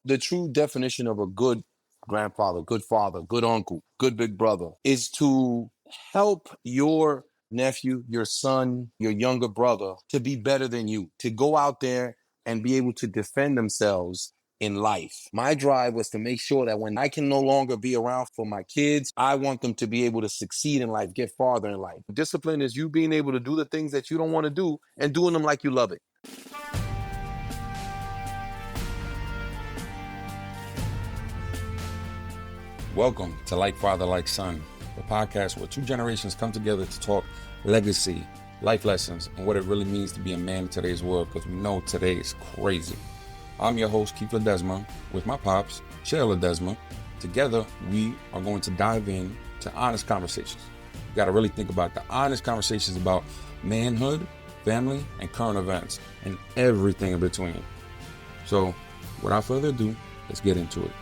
The true definition of a good grandfather, good father, good uncle, good big brother is to help your nephew, your son, your younger brother to be better than you, to go out there and be able to defend themselves in life. My drive was to make sure that when I can no longer be around for my kids, I want them to be able to succeed in life, get farther in life. Discipline is you being able to do the things that you don't want to do and doing them like you love it. Welcome to Like Father, Like Son, the podcast where two generations come together to talk legacy, life lessons, and what it really means to be a man in today's world, because we know today is crazy. I'm your host, Keith Ledesma, with my pops, Shea Ledesma. Together, we are going to dive in to honest conversations. You got to really think about the honest conversations about manhood, family, and current events, and everything in between. So, without further ado, let's get into it.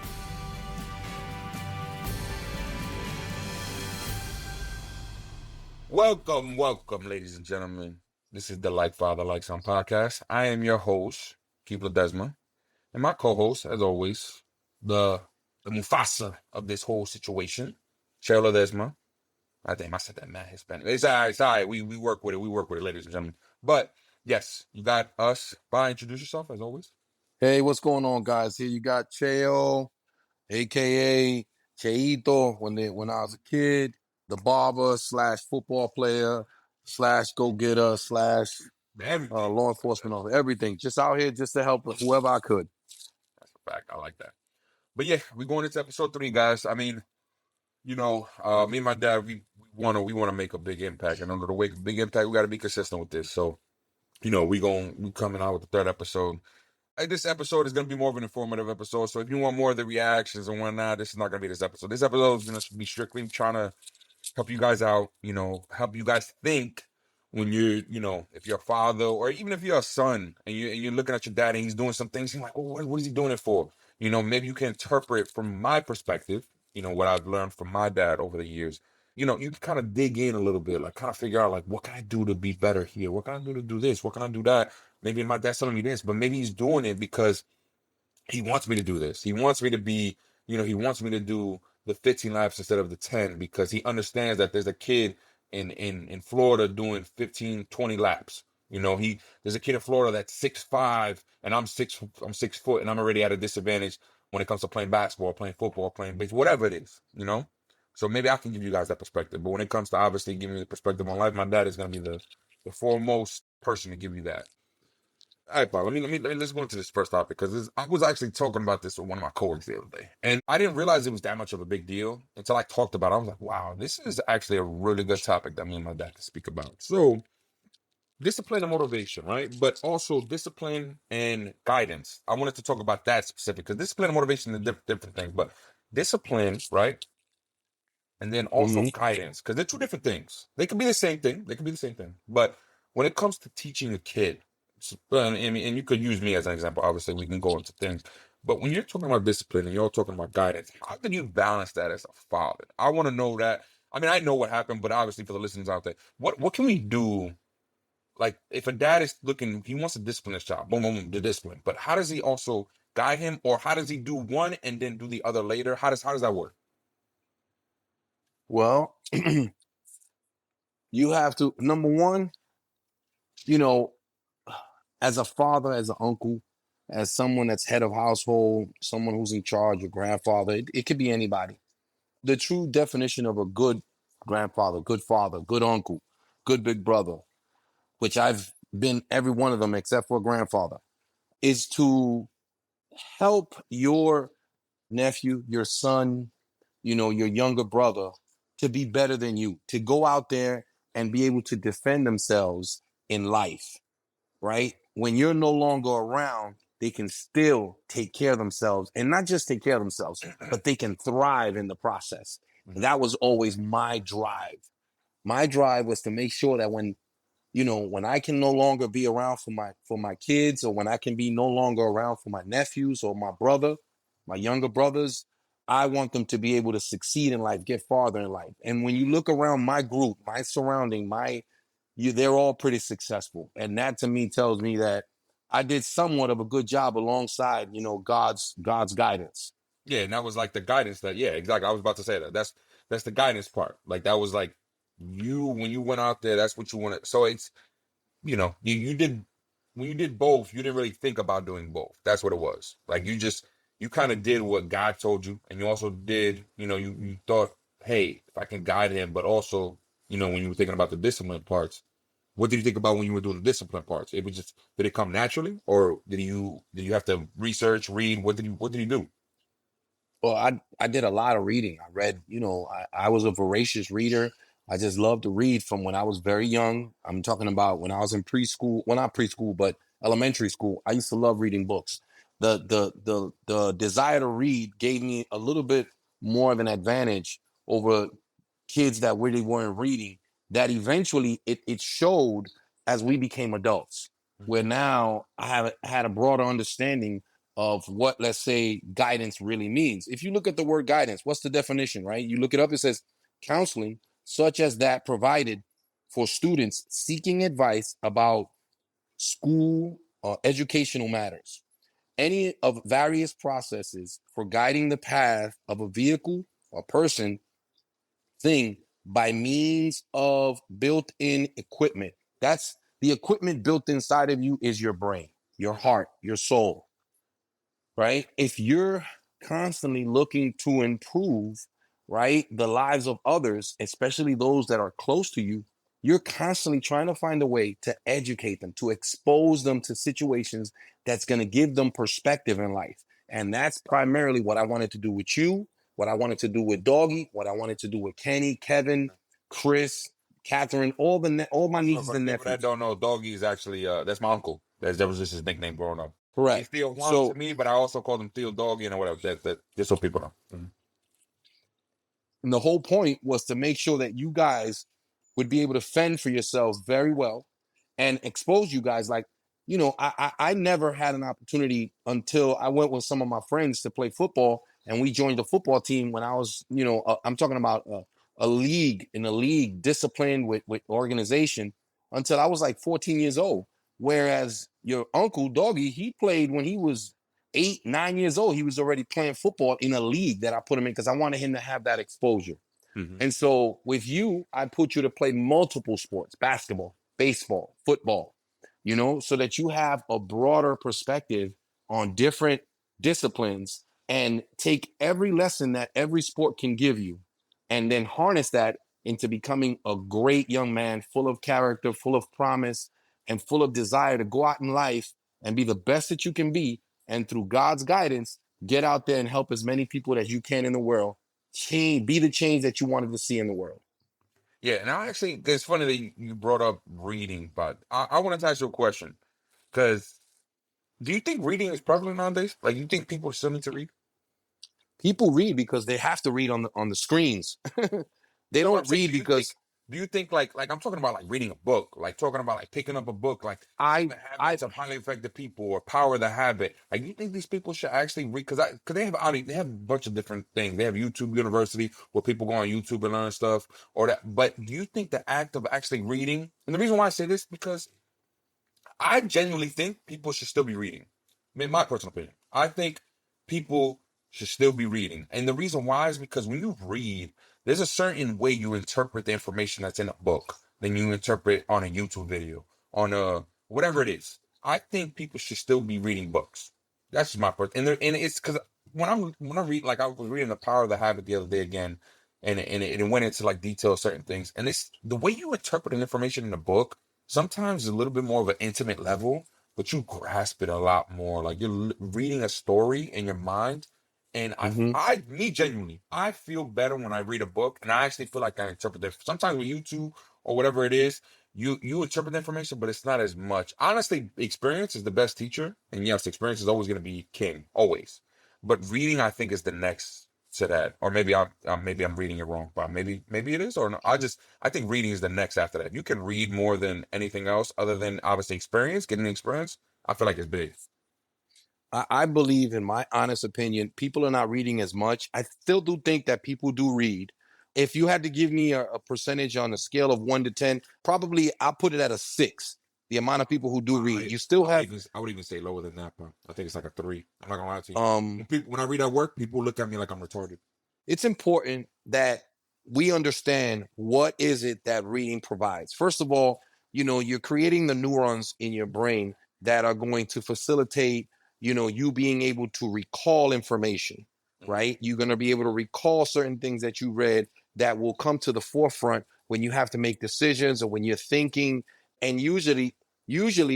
Welcome, ladies and gentlemen. This is the Like Father, Like Son podcast. I am your host, Keith Ledesma, and my co-host, as always, the Mufasa of this whole situation, Shea Ledesma. I think I said that mad Hispanic. It's all right. We work with it, ladies and gentlemen. But yes, you got us. Bye. Introduce yourself, as always. Hey, what's going on, guys? Here you got Cheo, aka Cheito, when I was a kid, the barber slash football player slash go getter slash law enforcement officer, everything. Just out here just to help whoever I could. That's a fact. I like that. But yeah, we're going into episode 3, guys. I mean, me and my dad, we wanna make a big impact, and under the way big impact, we got to be consistent with this. So, we coming out with the 3rd episode. This episode is gonna be more of an informative episode. So if you want more of the reactions and whatnot, this is not gonna be this episode. This episode is gonna be strictly trying to help you guys out. Help you guys think when if you're a father or even if you're a son and you're looking at your dad and he's doing some things, you're like, oh, what is he doing it for? Maybe you can interpret from my perspective. What I've learned from my dad over the years. You can kind of dig in a little bit, like kind of figure out like what can I do to be better here? What can I do to do this? What can I do that? Maybe my dad's telling me this, but maybe he's doing it because he wants me to do this. He wants me to be, he wants me to do the 15 laps instead of the 10 because he understands that there's a kid in Florida doing 15, 20 laps. There's a kid in Florida that's 6'5" and I'm 6 foot and I'm already at a disadvantage when it comes to playing basketball, playing football, playing baseball, whatever it is. So maybe I can give you guys that perspective. But when it comes to obviously giving you the perspective on life, my dad is going to be the foremost person to give you that. All right, Bob. Let's go into this first topic because I was actually talking about this with one of my coworkers the other day, and I didn't realize it was that much of a big deal until I talked about it. I was like, "Wow, this is actually a really good topic that me and my dad can speak about." So, discipline and motivation, right? But also discipline and guidance. I wanted to talk about that specific because discipline and motivation are different things, but discipline, right? And then also Mm-hmm. guidance, because they're two different things. They can be the same thing. But when it comes to teaching a kid, and you could use me as an example. Obviously, we can go into things. But when you're talking about discipline and you're talking about guidance, how can you balance that as a father? I want to know that. I mean, I know what happened, but obviously for the listeners out there, what can we do? Like, if a dad is looking, he wants to discipline his child, boom, boom, boom, the discipline. But how does he also guide him, or how does he do one and then do the other later? How does that work? Well, you have to, number one, you know, as a father, as an uncle, as someone that's head of household, someone who's in charge, a grandfather, it could be anybody. The true definition of a good grandfather, good father, good uncle, good big brother, which I've been every one of them except for a grandfather, is to help your nephew, your son, your younger brother to be better than you, to go out there and be able to defend themselves in life, right? When you're no longer around, they can still take care of themselves and not just take care of themselves, but they can thrive in the process. And that was always my drive. My drive was to make sure that when I can no longer be around for my kids, or when I can be no longer around for my nephews or my brother, my younger brothers, I want them to be able to succeed in life, get farther in life. And when you look around my group, my surrounding, they're all pretty successful. And that to me tells me that I did somewhat of a good job alongside, God's guidance. Yeah, and that was like the guidance that, yeah, exactly. I was about to say that. That's the guidance part. Like that was like you when you went out there, that's what you wanted. So it's, you did when you did both, you didn't really think about doing both. That's what it was. Like you kind of did what God told you, and you also did, you thought, hey, if I can guide him, but also, when you were thinking about the discipline parts, what did you think about when you were doing the discipline parts? It was just, did it come naturally, or did you have to research, read? What did you do? Well, I did a lot of reading. I read, I was a voracious reader. I just loved to read from when I was very young. I'm talking about when I was in preschool, well, not preschool, but elementary school. I used to love reading books. The desire to read gave me a little bit more of an advantage over kids that really weren't reading. That eventually it showed as we became adults, where now I have had a broader understanding of what, let's say, guidance really means. If you look at the word guidance, what's the definition, right? You look it up, it says counseling, such as that provided for students seeking advice about school or educational matters. Any of various processes for guiding the path of a vehicle or person, thing, by means of built-in equipment. That's the equipment built inside of you is your brain, your heart, your soul, right? If you're constantly looking to improve, right, the lives of others, especially those that are close to you, you're constantly trying to find a way to educate them, to expose them to situations that's going to give them perspective in life. And that's primarily what I wanted to do with you, what I wanted to do with Doggy, what I wanted to do with Kenny, Kevin, Chris, Catherine, all my So nieces for the and people that nephews. don't know, Doggy is actually that's my uncle. That was just his nickname growing up. He's Correct. Theo Juan to So me, but I also called him Theo Doggy and whatever. That just so people know. And the whole point was to make sure that you guys would be able to fend for yourselves very well and expose you guys. Like, I never had an opportunity until I went with some of my friends to play football, and we joined the football team when I was, I'm talking about a league, in a league disciplined with organization, until I was like 14 years old. Whereas your uncle Doggy, he played when he was 8, 9 years old. He was already playing football in a league that I put him in because I wanted him to have that exposure. Hmm. And so with you, I put you to play multiple sports: basketball, baseball, football, so that you have a broader perspective on different disciplines and take every lesson that every sport can give you and then harness that into becoming a great young man, full of character, full of promise, and full of desire to go out in life and be the best that you can be. And through God's guidance, get out there and help as many people as you can in the world change, be the change that you wanted to see in the world. Yeah, and I actually, it's funny that you brought up reading, but I wanted to ask you a question because do you think reading is prevalent nowadays? Like, you think people still need to read? People read because they have to read on the screens. They No, but I'm don't saying, read because do you think like I'm talking about like reading a book, like talking about like picking up a book, like I Seven I Habits of Highly Effective People or Power of the Habit. Like, you think these people should actually read? Because they have a bunch of different things. They have YouTube University where people go on YouTube and learn stuff or that. But do you think the act of actually reading, and the reason why I say this because I genuinely think people should still be reading. In my personal opinion, I think people should still be reading. And the reason why is because when you read, there's a certain way you interpret the information that's in a book than you interpret on a YouTube video, on a whatever it is. I think people should still be reading books. That's just my person. And it's because when I read, like I was reading The Power of the Habit the other day again, and it went into like detail certain things. And it's the way you interpret an information in a book sometimes it's a little bit more of an intimate level, but you grasp it a lot more. Like you're reading a story in your mind. And mhm. me genuinely, I feel better when I read a book, and I actually feel like I interpret it. Sometimes with YouTube or whatever it is, you interpret the information, but it's not as much. Honestly, experience is the best teacher, and yes, experience is always going to be king, always. But reading, I think, is the next to that. Or maybe I'm reading it wrong, but maybe it is, or no. I think reading is the next after that. You can read more than anything else, other than obviously experience, getting the experience. I feel like it's big. I believe, in my honest opinion, people are not reading as much. I still do think that people do read. If you had to give me a percentage on a scale of 1 to 10, probably I'll put it at a 6. The amount of people who do read, I you still have I would even say lower than that, bro. I think it's like a 3. I'm not gonna lie to you. um When I read at work, people look at me like I'm retarded. it's important that we understand what is it that reading provides. First of all, you're creating the neurons in your brain that are going to facilitate, you being able to recall information, Mm-hmm. right? You're going to be able to recall certain things that you read that will come to the forefront when you have to make decisions or when you're thinking. And usually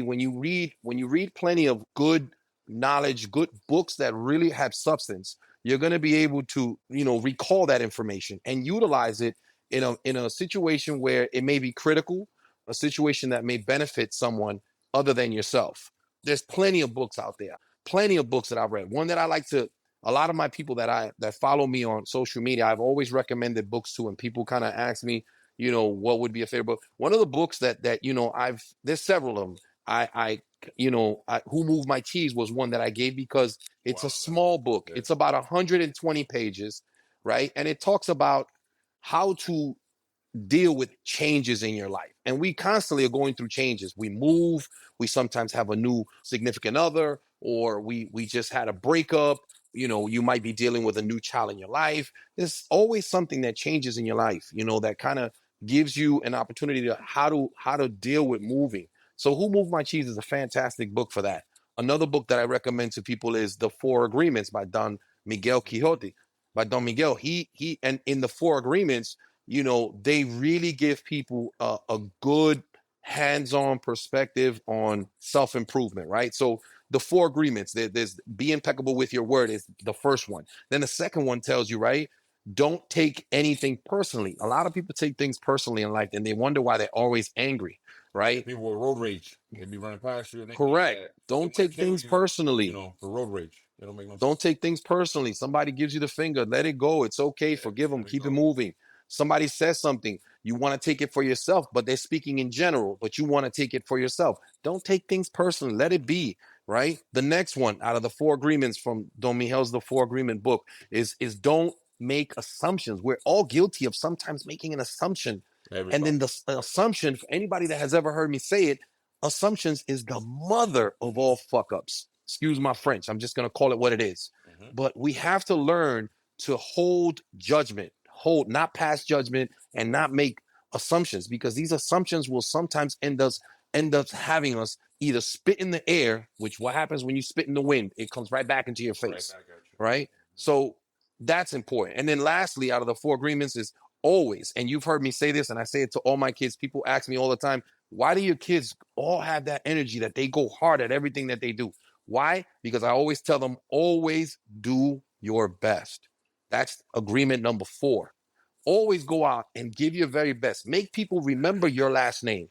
when you read plenty of good knowledge, good books that really have substance, you're going to be able to recall that information and utilize it in a situation where it may be critical, a situation that may benefit someone other than yourself. There's plenty of books out there, plenty of books that I've read. One that I like to, a lot of my people that follow me on social media, I've always recommended books to, and people kind of ask me, what would be a favorite book. One of the books that I've, there's several of them. Who Moved My Cheese was one that I gave because it's a Wow, small book. yeah. It's about 120 pages, right? And it talks about how to deal with changes in your life. And we constantly are going through changes. We move, we sometimes have a new significant other, or we just had a breakup. You might be dealing with a new child in your life. There's always something that changes in your life, that kind of gives you an opportunity to how to deal with moving. So Who Moved My Cheese is a fantastic book for that. Another book that I recommend to people is The Four Agreements by Don Miguel Quixote. By Don Miguel. He and in the Four Agreements, they really give people a good hands-on perspective on self-improvement, right? So the four agreements, there's be impeccable with your word is the first one. Then the second one tells you, right, don't take anything personally. A lot of people take things personally in life and they wonder why they're always angry, Yeah, right? people with road rage. They be running past you and they think Correct. that they Don't might take kill things you, personally. for road rage. It don't make no sense. Don't take things personally. Somebody gives you the finger, let it go. It's okay. Yeah, Forgive them. let it Keep it go. moving. Somebody says something. You want to take it for yourself, but they're speaking in general, but you want to take it for yourself. Don't take things personally. Let it be, right? The next one out of the four agreements from Don Miguel's The Four Agreement book is don't make assumptions. We're all guilty of sometimes making an assumption. And Everybody. then the assumption, for anybody that has ever heard me say it, assumptions is the mother of all fuck ups. Excuse my French. I'm just going to call it what it is. Mm-hmm. But we have to learn to hold judgment, not pass judgment and not make assumptions, because these assumptions will sometimes end up having us either spit in the air, which what happens when you spit in the wind, it comes right back into your Right face, back at you. right? So that's important. And then lastly, out of the four agreements is always, and you've heard me say this, and I say it to all my kids. People ask me all the time, why do your kids all have that energy that they go hard at everything that they do? Why? Because I always tell them, always do your best. That's agreement number 4. Always go out and give your very best. Make people remember your last name,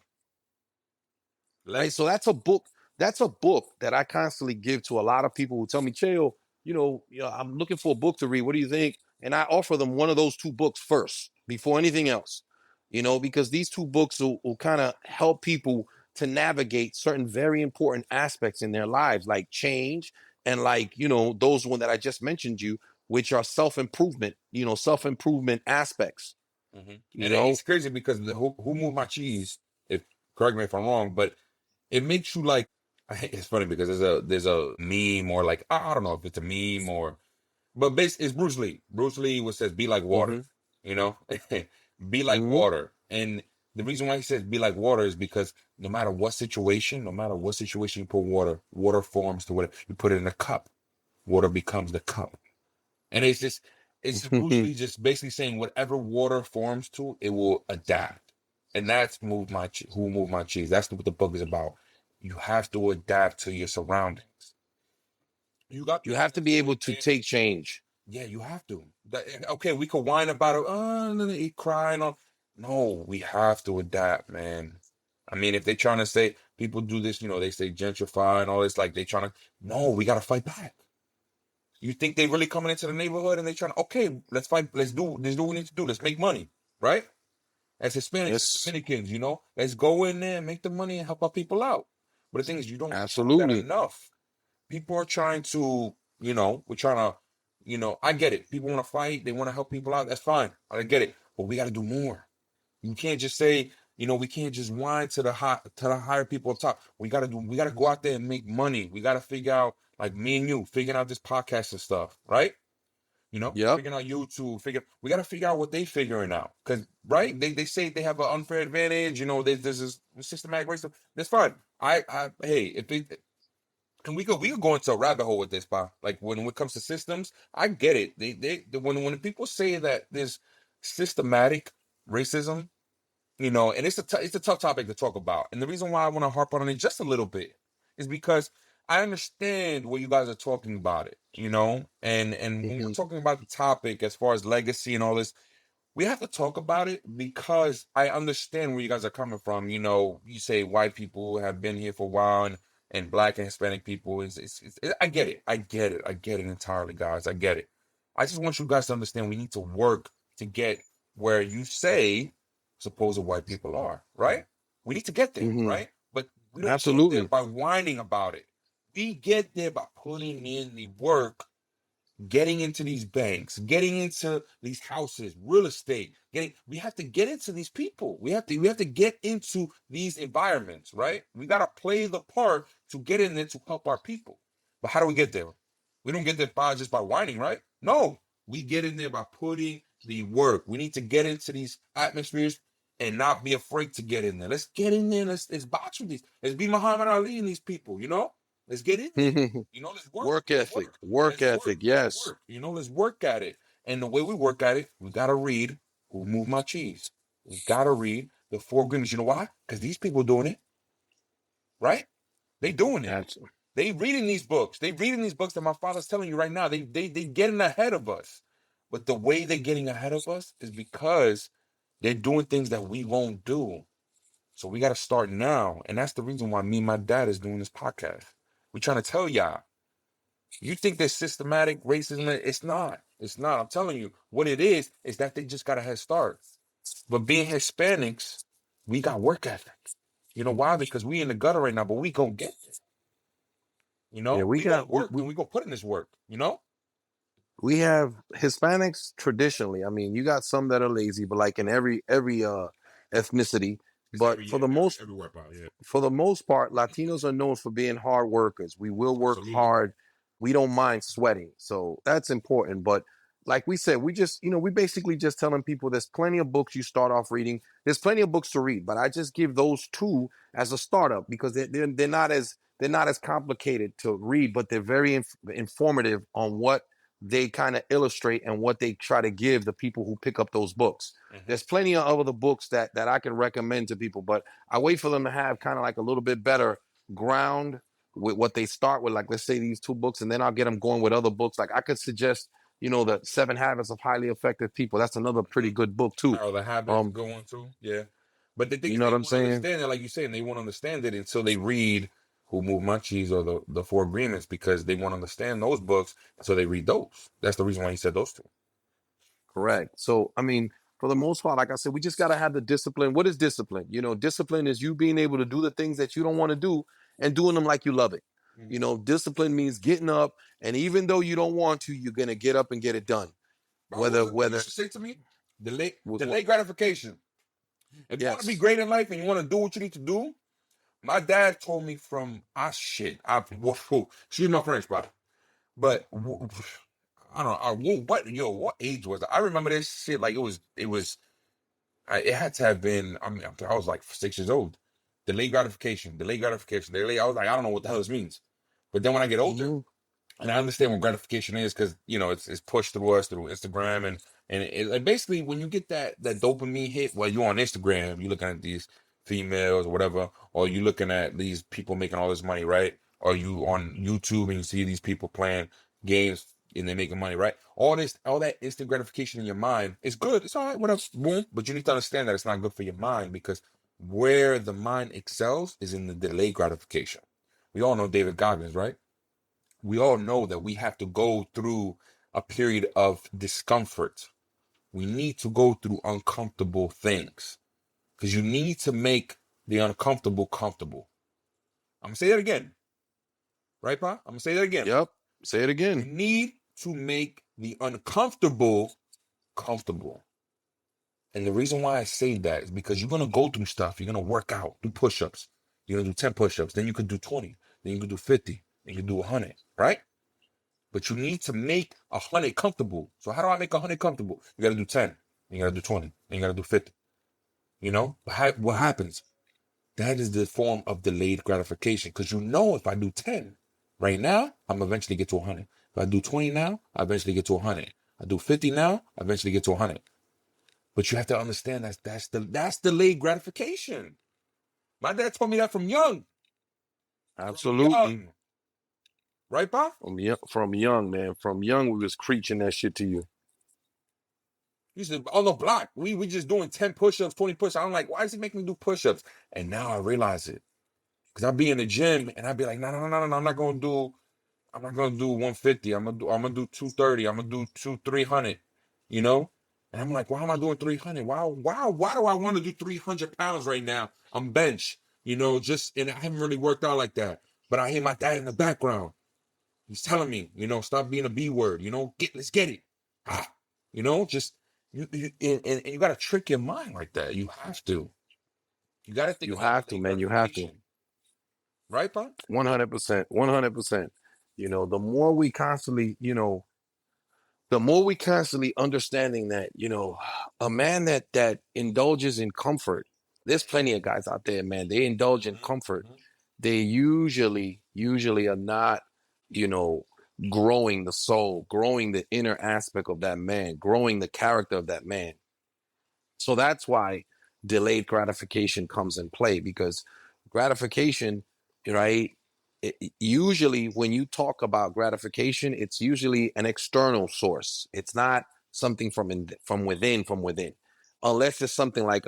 right? So Legacy. that's a book. That's a book that I constantly give to a lot of people who tell me, Chael, I'm looking for a book to read. What do you think? And I offer them one of those two books first before anything else, because these two books will kind of help people to navigate certain very important aspects in their lives, like change and like, those one that I just mentioned you, which are self-improvement aspects, Mm-hmm. you And know? it's crazy because who moved my cheese? If correct me if I'm wrong, but it makes you like. It's funny because there's a meme or like I don't know if it's a meme or but basically it's Bruce Lee. Bruce Lee was says be like water, Mm-hmm. you know, be like Mm-hmm. water. And the reason why he says be like water is because no matter what situation you put water forms to whatever you put it in a cup, water becomes the cup. And it's Bruce Lee just basically saying whatever water forms to, it will adapt. And that's who moved my cheese. That's what the book is about. You have to adapt to your surroundings. You got You people have to that be say, able to man, take change. yeah, you have to. Okay, we could whine about it. Oh, and then he crying on. No, we have to adapt, man. I mean, if they're trying to say people do this, they say gentrify and all this, like they trying to. No, we got to fight back. You think they really coming into the neighborhood and they trying to? Okay, let's fight. Let's do what we need to do. Let's make money, right? As Hispanics, as Yes, Dominicans, let's go in there, make the money, and help our people out. But the thing is, you don't have that absolutely. enough. People are trying to, we're trying to, I get it. People want to fight, they want to help people out. That's fine. I get it. But we got to do more. You can't just say, We can't just whine to the higher people up top. We gotta go out there and make money. We gotta figure out, like me and you, figuring out this podcast and stuff, right? Yep. Figuring out YouTube, we got to figure out what they figuring out. Because, right, they say they have an unfair advantage. There's this systematic racism. That's fine. Hey, if they, and we could go into a rabbit hole with this, pa. Like when it comes to systems, I get it. When people say that there's systematic racism, and it's a tough topic to talk about. And the reason why I want to harp on it just a little bit is because I understand what you guys are talking about and when we're Hmm. talking about the topic as far as legacy and all this, we have to talk about it because I understand where you guys are coming from. You say white people have been here for a while, and black and Hispanic people I get it. I get it entirely, guys. I get it. I just want you guys to understand we need to work to get where you say supposed white people are, right? We need to get there, Hmm. right? But we don't get there Absolutely. by whining about it. We get there by putting in the work, getting into these banks, getting into these houses, real estate, we have to get into these people. We have to get into these environments, right? We got to play the part to get in there to help our people. But how do we get there? We don't get there just by whining, right? No, we get in there by putting the work. We need to get into these atmospheres and not be afraid to get in there. Let's get in there. Let's box with these. Let's be Muhammad Ali and these people. Let's get in there. Let's work. Work Let's ethic. work. Work Let's work. ethic. Let's Yes. work. Let's work at it. And the way we work at it, we gotta read Who Moved My Cheese. We gotta read the Four Agreements. You know why? Because these people doing it, right? They doing it. That's They reading these books. They reading these books that my father's telling you right now. They getting ahead of us. But the way they're getting ahead of us is because they're doing things that we won't do. So we got to start now. And that's the reason why me and my dad is doing this podcast. We're trying to tell y'all. You think there's systematic racism? It's not. It's not. I'm telling you, what it is that they just got a head start. But being Hispanics, we got work ethic. You know why? Because we in the gutter right now, but we gonna get it. yeah. We We gonna got work and we gonna put in this work. we have Hispanics traditionally. I mean, you got some that are lazy, but like in every ethnicity. It's But every everywhere about, yeah. for the most part, Latinos are known for being hard workers. We will work Absolutely. hard. We don't mind sweating. So that's important. But like we said, we basically just telling people there's plenty of books you start off reading. There's plenty of books to read, but I just give those two as a startup because they're not as complicated to read, but they're very informative on what they kind of illustrate and what they try to give the people who pick up those books. Hmm. There's plenty of other books that I can recommend to people, but I wait for them to have kind of like a little bit better ground with what they start with. Like, let's say these two books, and then I'll get them going with other books. Like, I could suggest, the Seven Habits of Highly Effective People. That's another Hmm. pretty good book too. Power of the habit is a good one too. Yeah. But the thing You is, know what they I'm won't saying? understand it, like you say, and they won't understand it until they read Who Moved My Cheese or the Four Agreements, because they won't understand those books, so they read those. That's the reason why he said those two. Correct. So, I mean, for the most part, like I said, we just got to have the discipline. What is discipline? Discipline is you being able to do the things that you don't want to do and doing them like you love it. Mhm. Discipline means getting up, and even though you don't want to, you're gonna get up and get it done. Bro, Whether what you whether used to say to me? Delay, was what? delay gratification. If you want to be Yes. great in life and you want to do what you need to do, my dad told me from shit. Excuse my French, bro. But I don't know. What age was it? I remember this shit like it was. It had to have been. I mean, I was like 6 years old. Delayed gratification, delayed gratification, delay. I was like, I don't know what the hell this means. But then when I get older, Hmm. and I understand what gratification is, because it's pushed through us through Instagram, and like, basically when you get that dopamine hit while you're on Instagram, you're looking at these females or whatever, or you looking at these people making all this money, right? Or you on YouTube and you see these people playing games and they're making money, right? All that instant gratification in your mind is good. It's all right, whatever, boom. But you need to understand that it's not good for your mind, because where the mind excels is in the delayed gratification. We all know David Goggins, right? We all know that we have to go through a period of discomfort. We need to go through uncomfortable things, because you need to make the uncomfortable comfortable. I'm gonna say that again, right, Pa? I'm gonna say that again. Yep. Say it You again. need to make the uncomfortable comfortable. And the reason why I say that is because you're gonna go through stuff. You're gonna work out, do push-ups. You're gonna do 10 push-ups. Then you could do 20. Then you could do 50. Then you could do 100. Right? But you need to make 100 comfortable. So how do I make 100 comfortable? You gotta do 10. Then you gotta do 20. Then you gotta do 50. You know? What happens? That is the form of delayed gratification. Because you know if I do 10 right now, I'm eventually get to 100. If I do 20 now, I eventually get to 100. I do 50 now, I eventually get to 100. But you have to understand that's delayed gratification. My dad told me that from young. Absolutely. Young. Right, Bob? From young, man. From young, we was preaching that shit to you. He said, on the block, we just doing 10 push-ups, 20 push-ups. I'm like, why does he make me do push-ups? And now I realize it. Because I'd be in the gym and I'd be like, no, I'm not gonna do 150. I'm gonna do 230. I'm gonna do 300, you know? And I'm like, why am I doing 300? Why do I want to do 300 pounds right now? I'm bench, and I haven't really worked out like that. But I hear my dad in the background. He's telling me, stop being a B word, let's get it. Ah, just and you gotta trick your mind like that. You have to. You gotta think You about have the to, man. You have to. right, Pop? 100%. 100%. The more we constantly, the more we constantly understanding that, a man that indulges in comfort, there's plenty of guys out there, man. They indulge in comfort. They usually are not, you know, growing the soul, growing the inner aspect of that man, growing the character of that man. So that's why delayed gratification comes in play, because gratification, right? Usually, when you talk about gratification, it's usually an external source. It's not something from within, unless it's something like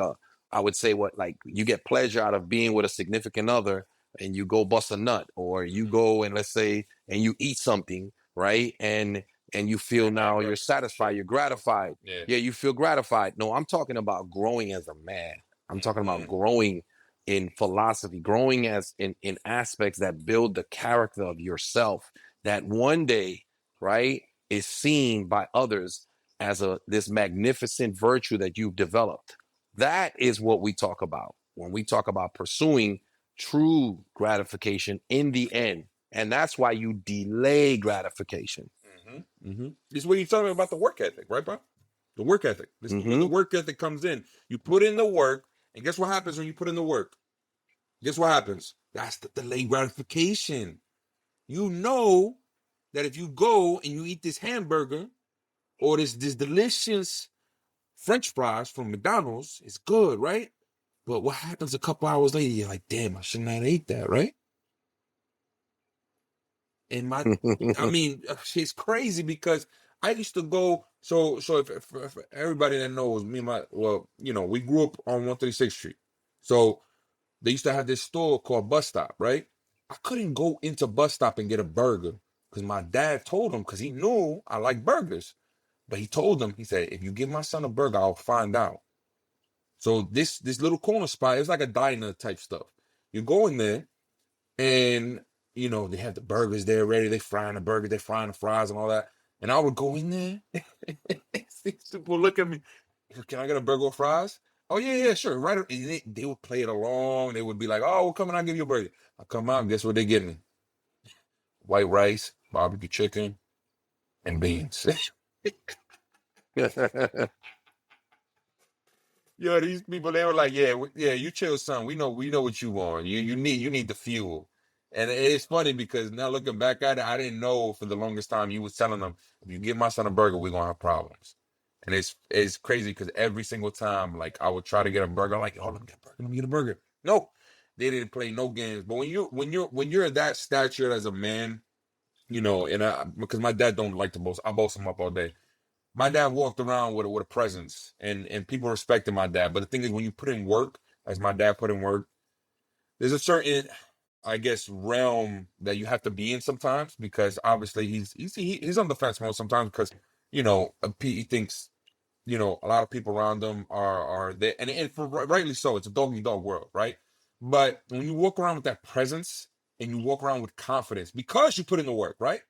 I would say, what, like, you get pleasure out of being with a significant other, and you go bust a nut, or you go and, let's say, and you eat something, right? And you feel now you're satisfied, you're gratified. Yeah. Yeah, you feel gratified. No, I'm talking about growing as a man. I'm talking about growing in philosophy, growing as in aspects that build the character of yourself, that one day, right, is seen by others as this magnificent virtue that you've developed. That is what we talk about when we talk about pursuing true gratification in the end. And that's why you delay gratification. This is what you're talking about the work ethic, right, bro? The work ethic. This is where the work ethic comes in. You put in the work, and guess what happens when you put in the work? Guess what happens? That's the delayed gratification. You know that if you go and you eat this hamburger or this delicious French fries from McDonald's, it's good, right? But what happens a couple hours later? You're like, damn, I shouldn't have ate that, right? And I mean, it's crazy because I used to go. So if everybody that knows me, we grew up on 136th Street. So they used to have this store called Bus Stop, right? I couldn't go into Bus Stop and get a burger because my dad told him, because he knew I like burgers. But he told him, he said, if you give my son a burger, I'll find out. So this little corner spot, it's like a diner type stuff. You go in there and they have the burgers there ready. They frying the burgers, they frying the fries and all that. And I would go in there. These people look at me. Can I get a burger with fries? Oh yeah, sure. Right. And they would play it along. They would be like, "Oh, well, come and I'll give you a burger." I come out, and guess what they give me? White rice, barbecue chicken, and beans. Yo, these people, they were like, yeah, you chill, son. We know what you want. You need the fuel. And it's funny because now looking back at it, I didn't know for the longest time you was telling them, if you give my son a burger, we're gonna have problems. And it's crazy because every single time, like, I would try to get a burger, I'm like, oh, let me get a burger, let me get a burger. No, they didn't play no games. But when you're that stature as a man, because my dad don't like to boast, I boast him up all day. My dad walked around with a presence, and people respected my dad. But the thing is, when you put in work, as my dad put in work, there's a certain, I guess, realm that you have to be in sometimes, because obviously he's on the fence mode sometimes, because he thinks a lot of people around him are there, and rightly so. It's a dog eat dog world, right? But when you walk around with that presence and you walk around with confidence because you put in the work, right?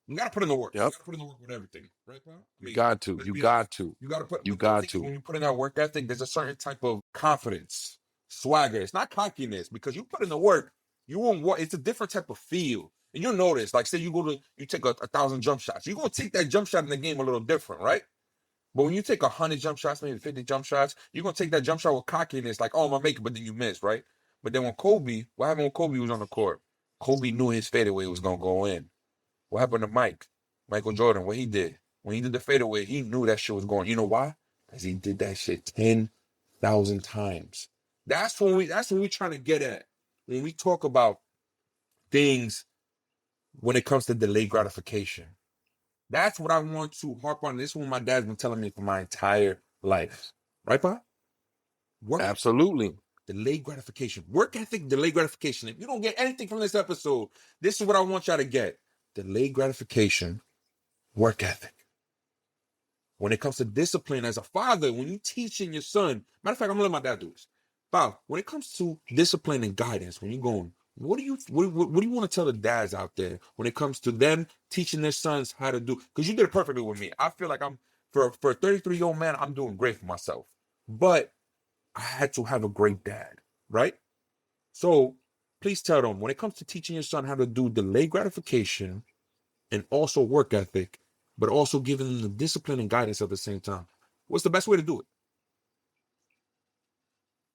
You gotta put in the work. You Yep. gotta put in the work with everything, right, pal? I You mean, got to. let's You be honest. got to. You gotta put, You but the got thing is, to. when you put in that work ethic, there's a certain type of confidence, swagger. It's not cockiness because you put in the work. You won't. It's a different type of feel, and you'll notice. Like, say you take a 1,000 jump shots. You're gonna take that jump shot in the game a little different, right? But when you take 100 jump shots, maybe 50 jump shots, you're gonna take that jump shot with cockiness, like, oh, I'm gonna make it, but then you miss, right? But then when Kobe, what happened when Kobe was on the court? Kobe knew his fadeaway was gonna go in. What happened to Michael Jordan? What he did when he did the fadeaway, he knew that shit was going. You know why? Because he did that shit 10,000 times. That's what we're trying to get at when we talk about things when it comes to delayed gratification. That's what I want to harp on. This is what my dad's been telling me for my entire life. Right, Pa? Work ethic, Absolutely. delayed gratification. Work ethic, delayed gratification. If you don't get anything from this episode, this is what I want y'all to get. Delayed gratification, work ethic. When it comes to discipline as a father, when you teaching your son, matter of fact, I'm gonna let my dad do this. Bob, when it comes to discipline and guidance, when you're going, what do you want to tell the dads out there when it comes to them teaching their sons how to do? Because you did it perfectly with me. I feel like I'm for a 33-year-old man, I'm doing great for myself. But I had to have a great dad, right? So please tell them when it comes to teaching your son how to do delayed gratification and also work ethic, but also giving them the discipline and guidance at the same time. What's the best way to do it?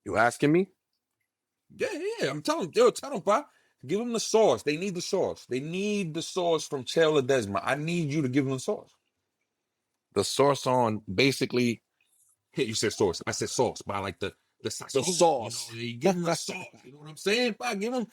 You asking me? Yeah, yeah. I'm telling you, tell them, Pop. Give them the sauce. They need the sauce. They need the sauce from Taylor Desmond. I need you to give them the sauce. The source on basically Hey, you said sauce. I said sauce, but I like the the sazon. You know, sauce. you give them the sauce. You know what I'm saying? Pa, give them.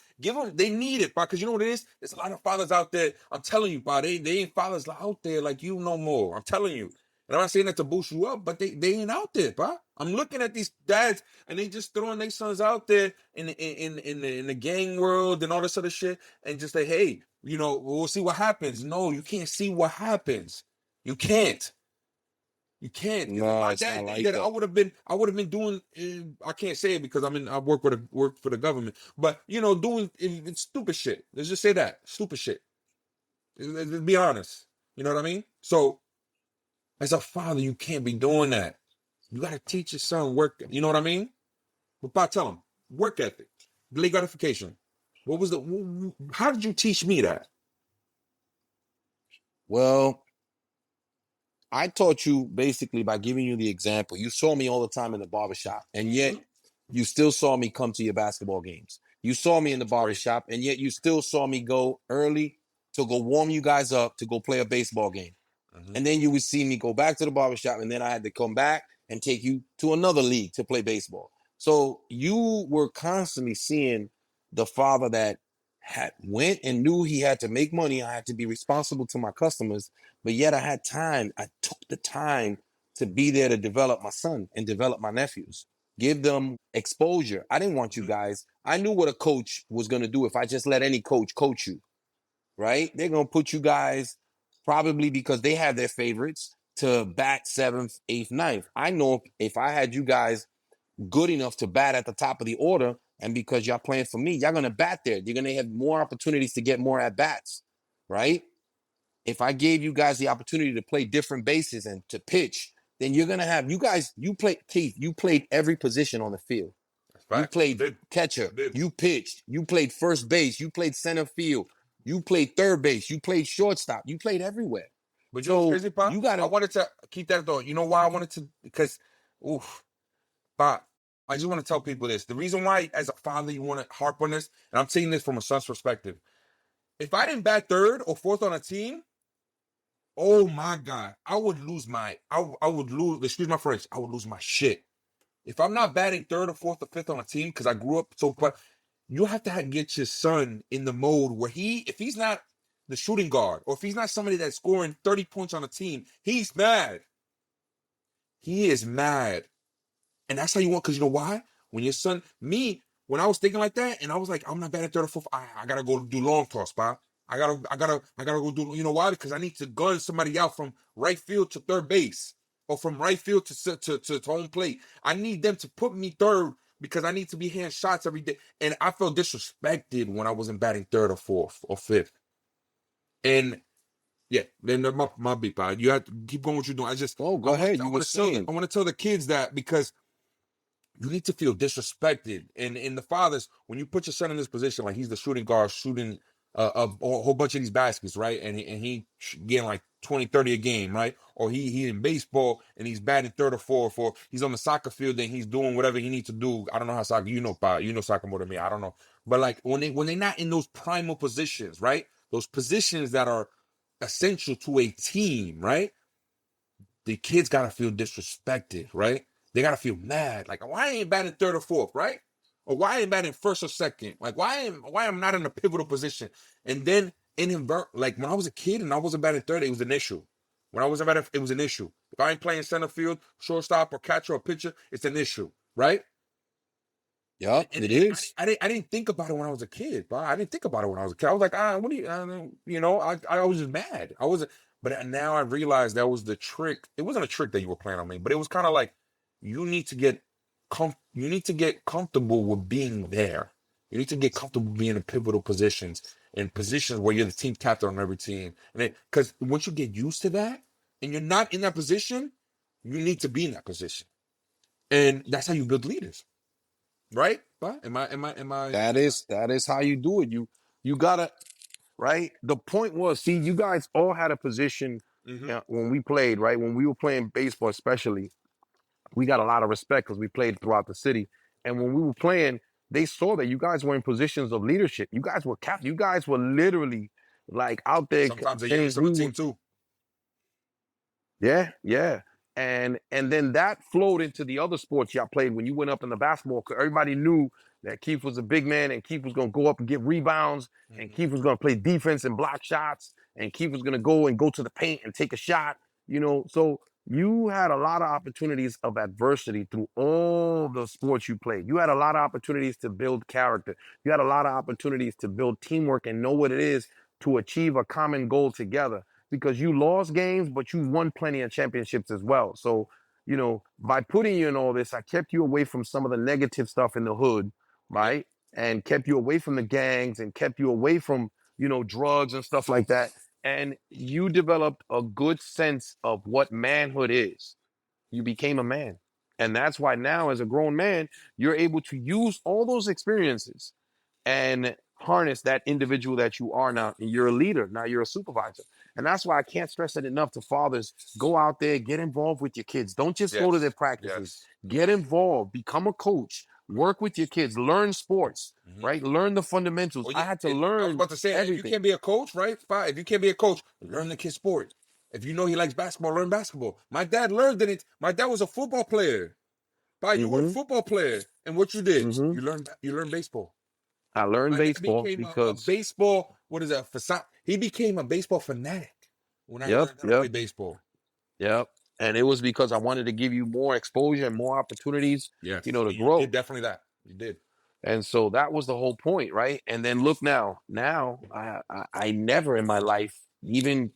They need it, because you know what it is. There's a lot of fathers out there. I'm telling you, pa, they ain't fathers out there like you no more. I'm telling you. And I'm not saying that to boost you up, but they ain't out there, pa. I'm looking at these dads and they just throwing their sons out there in the gang world and all this other shit, and just say, hey, you know, we'll see what happens. No, you can't see what happens. You can't. You can't. If No, my it's not dad did like that, that. I would have been doing. I can't say it because I work for the government, but you know, doing it's stupid shit. Let's just say that stupid shit. Let's be honest. You know what I mean? So as a father, you can't be doing that. You got to teach your son work. You know what I mean? But I tell him work ethic, delayed gratification. What was the? How did you teach me that? Well, I taught you basically by giving you the example. You saw me all the time in the barbershop, and yet Mhm. you still saw me come to your basketball games. You saw me in the That's great. barbershop, and yet you still saw me go early to go warm you guys up to go play a baseball game. Mhm. And then you would see me go back to the barbershop, and then I had to come back and take you to another league to play baseball. So you were constantly seeing the father that had went and knew he had to make money. I had to be responsible to my customers, but yet I had time. I took the time to be there to develop my son and develop my nephews, give them exposure. I didn't want you Mhm. guys. I knew what a coach was going to do if I just let any coach you, right? They're gonna put you guys probably because they have their favorites to bat seventh, eighth, ninth. I know if I had you guys good enough to bat at the top of the order, and because y'all playing for me, y'all gonna bat there. You're gonna have more opportunities to get more at bats, right? If I gave you guys the opportunity to play different bases and to pitch, then you're gonna have you guys. You played Keith. You played every position on the field. That's You facts. I played did. catcher. I did. You pitched. You played first base. You played center field. You played third base. You played shortstop. You played everywhere. But you know what's So crazy, Pa? you I gotta. wanted to keep that thought. You know why I wanted to? Because, oof, Pa, I just want to tell people this. The reason why, as a father, you want to harp on this, and I'm saying this from a son's perspective. If I didn't bat third or fourth on a team, oh my God, I would lose I would lose, excuse my French, I would lose my shit. If I'm not batting third or fourth or fifth on a team, because I grew up so, but you have to get your son in the mode where if he's not the shooting guard, or if he's not somebody that's scoring 30 points on a team, he's mad. He is mad. And that's how you want, because you know why? When your son, when I was thinking like that, and I was like, I'm not batting third or fourth, I gotta go do long toss, Bob. I gotta go do, you know why? Because I need to gun somebody out from right field to third base, or from right field to home plate. I need them to put me third because I need to be hitting shots every day. And I felt disrespected when I wasn't batting third or fourth or fifth. And Yeah, then my beat, pal. You have to keep going what you're doing. Oh, go ahead. You were saying. I want to tell the kids that because you need to feel disrespected. And in the fathers, when you put your son in this position, like he's the shooting guard, shooting a whole bunch of these baskets, right? And he getting like 20, 30 a game, right? Or he in baseball and he's batting third or fourth, or he's on the soccer field and he's doing whatever he needs to do. I don't know how soccer, you know soccer more than me. I don't know. But like when they're not in those primal positions, right? Those positions that are essential to a team, right? The kids gotta feel disrespected, right? They gotta feel mad. Like, why I ain't batting third or fourth, right? Or why I ain't batting first or second? Like, why I'm not in a pivotal position? And then like when I was a kid and I wasn't batting third, it was an issue. When I wasn't batting, it was an issue. If I ain't playing center field, shortstop, or catcher or pitcher, it's an issue, right? Yup, And it is. I didn't think about it when I was a kid, but I didn't think about it when I was a kid. I was like, what do you, I was just mad. I was, but now I realized that was the trick. It wasn't a trick that you were playing on me, but it was kind of like you need to get you need to get comfortable with being there. You need to get comfortable being in pivotal positions, in positions where you're the team captain on every team, and because once you get used to that, and you're not in that position, you need to be in that position, and that's how you build leaders. Right? But am I That is how you do it. You gotta, right. The point was, see, you guys all had a position mm-hmm. when we played, right? When we were playing baseball, especially, we got a lot of respect because we played throughout the city. And when we were playing, they saw that you guys were in positions of leadership. You guys were captain. You guys were literally like out there Sometimes the saying youngest of the who team was. too. Yeah, yeah. And then that flowed into the other sports y'all played when you went up in the basketball. Cause everybody knew that Keith was a big man and Keith was gonna go up and get rebounds and Mm-hmm. Keith was gonna play defense and block shots and Keith was gonna go to the paint and take a shot. So you had a lot of opportunities of adversity through all the sports you played. You had a lot of opportunities to build character. You had a lot of opportunities to build teamwork and know what it is to achieve a common goal together because you lost games, but you won plenty of championships as well. So, by putting you in all this, I kept you away from some of the negative stuff in the hood, Yeah. right? And kept you away from the gangs and kept you away from, drugs and stuff like that. And you developed a good sense of what manhood is. You became a man. And that's why now, as a grown man, you're able to use all those experiences and harness that individual that you are now. And you're a leader. Now you're a supervisor. And that's why I can't stress it enough to fathers. Go out there, get involved with your kids. Don't just go to their Yes. practices. Yes. Get involved, become a coach, work with your kids, learn sports, Mm-hmm. right? Learn the fundamentals. Well, I yeah. had to I was learn about to say, if you everything. can't be a coach, right? Fine. If you can't be a coach, learn the kid's sport. If you know he likes basketball, learn basketball. My dad learned in it. My dad was a football player. But you were a Mm-hmm. football player, and what you did, Mm-hmm. you learned baseball. I learned My dad baseball became a because, baseball. What is that? He became a baseball fanatic when I yep, learned how to yep, play baseball. yep. And it was because I wanted to give you more exposure and more opportunities, Yes, to and you did grow. definitely that. You did. And so that was the whole point, right? And then look now. Now I never in my life even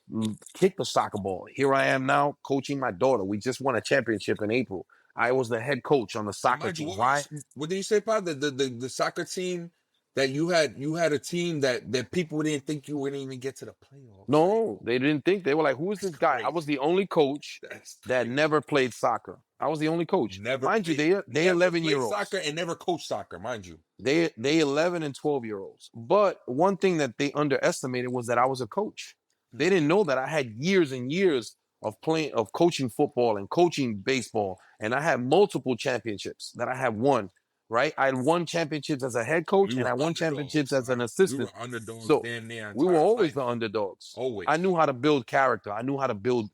kicked a soccer ball. Here I am now coaching my daughter. We just won a championship in April. I was the head coach on the And soccer mind you, team. Why? what did you say, Pat? The soccer team that you had a team that people didn't think you wouldn't even get to the playoffs, right? No, they didn't think. They were like, "Who is That's this guy?" I was crazy. the only coach That's that crazy. never played soccer. I was the only coach. Mind you, they Never 11 played year soccer olds. and never coached soccer, mind you. They 11 and 12-year olds. But one thing that they underestimated was that I was a coach. They didn't know that I had years and years of coaching football and coaching baseball, and I had multiple championships that I have won. Right, I won championships as a head coach, We and were I won championships underdogs, as an right? We assistant. were underdogs So damn near we were entire always the life. underdogs. I Always. knew how to build character. I knew how to build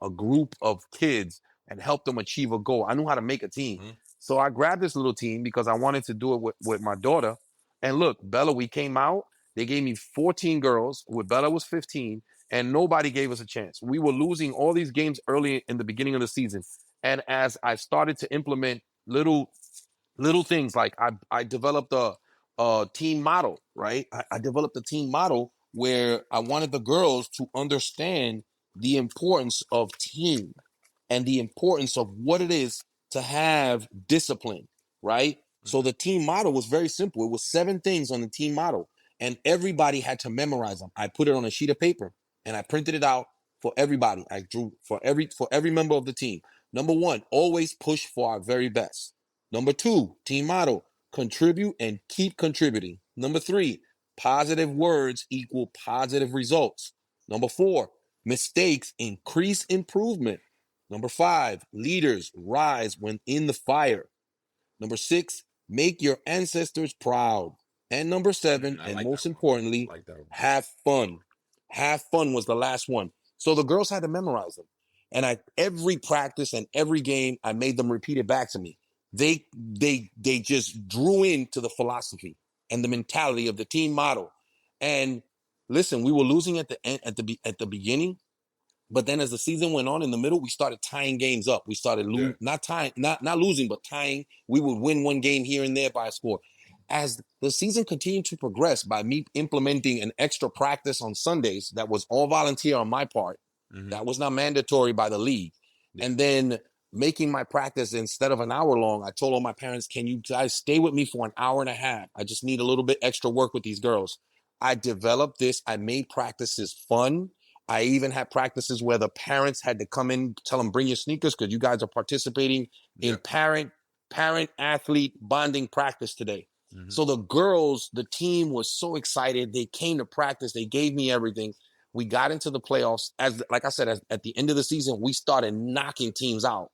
a group of kids and help them achieve a goal. I knew how to make a team. Hmm. So I grabbed this little team because I wanted to do it with my daughter. And look, Bella, we came out. They gave me 14 girls. With Bella was 15, and nobody gave us a chance. We were losing all these games early in the beginning of the season. And as I started to implement little things like I developed a team model, right? I developed a team model where I wanted the girls to understand the importance of team and the importance of what it is to have discipline, right? So Hmm. the team model was very simple. It was 7 things on the team model, and everybody had to memorize them. I put it on a sheet of paper. and I printed it out for everybody. I drew for every member of the team. Number one, always push for our very best. Number two, team motto, contribute and keep contributing. Number three, positive words equal positive results. Number four, mistakes increase improvement. Number five, leaders rise when in the fire. Number six, make your ancestors proud. And number seven, I and like that most one. importantly, I like that one. have fun. Have fun was the last one. So the girls had to memorize them. And every practice and every game, I made them repeat it back to me. They just drew into the philosophy and the mentality of the team model. And listen, we were losing at the end at the beginning, but then as the season went on in the middle, we started tying games up. We started Yeah. not tying, not losing, but tying. We would win one game here and there by a score. As the season continued to progress by me implementing an extra practice on Sundays that was all volunteer on my part, Mm-hmm. that was not mandatory by the league. Yeah. And then making my practice instead of an hour long, I told all my parents, can you guys stay with me for an hour and a half? I just need a little bit extra work with these girls. I developed this. I made practices fun. I even had practices where the parents had to come in, tell them bring your sneakers because you guys are participating in Yeah. parent athlete bonding practice today. Mm-hmm. So the girls, the team was so excited. They came to practice. They gave me everything. We got into the playoffs. As like I said, at the end of the season, we started knocking teams out.